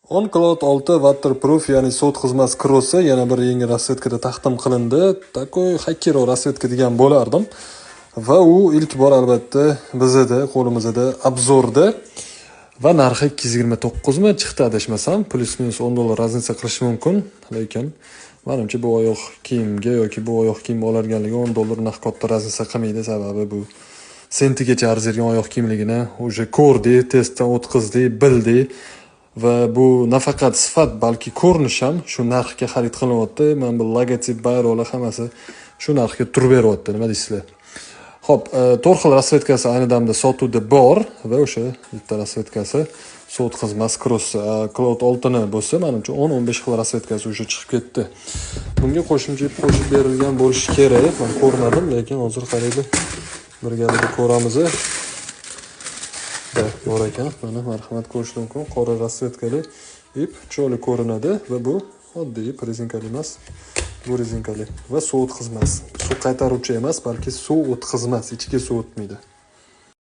OnCloud 6 waterproof, ya'ni sovuq xizmat krossi yana bir yangi rasvetkada taqdim qilindi. Takoy hackero rasvetka degan bo'lardim. Va u ilk bor albatta bizda qo'limizda obzorda va narxi 229 mi chiqdi adashmasam, plus-minus $10 raznica qilishi mumkin. Lekin menimcha bu oyoq kiyimga yoki bu oyoq kiyim olarganligi $10 naq katta raznica qilmaydi, sababi bu sentigacha arzirgan oyoq kiyimligini уже ko'rdi, testdan o'tkazdi, bildi. Va bu nafaqat sifat, balki ko'rinish ham shu narxga xarid qilinyapti. Men bu logotip, bayroqlar hammasi shu narxga turib beryapti. Nima deysizlar? Xo'p, 4 xil rasvetkasi ayni damda sotuvda bor va o'sha bitta rasvetkasi sovuq xizmat krossi. Cloud 6 ni bo'lsa, menimcha 10-15 xil rasvetkasi o'sha chiqib ketdi. Bunga qo'shimcha qo'shib berilgan bo'lishi kerak. Men ko'rmadim, lekin hozir qaraylik. Birgalikda ko'ramiz. Bor ekan, mana marhamat ko'rish mumkin. Qora rasvetkali ip chiroyli ko'rinadi va bu oddiy rezinkali emas. Bu rezinkali va suv o'tkazmas. Suv qaytaruvchi emas, balki suv o'tkazmas, ichiga suv o'tmaydi.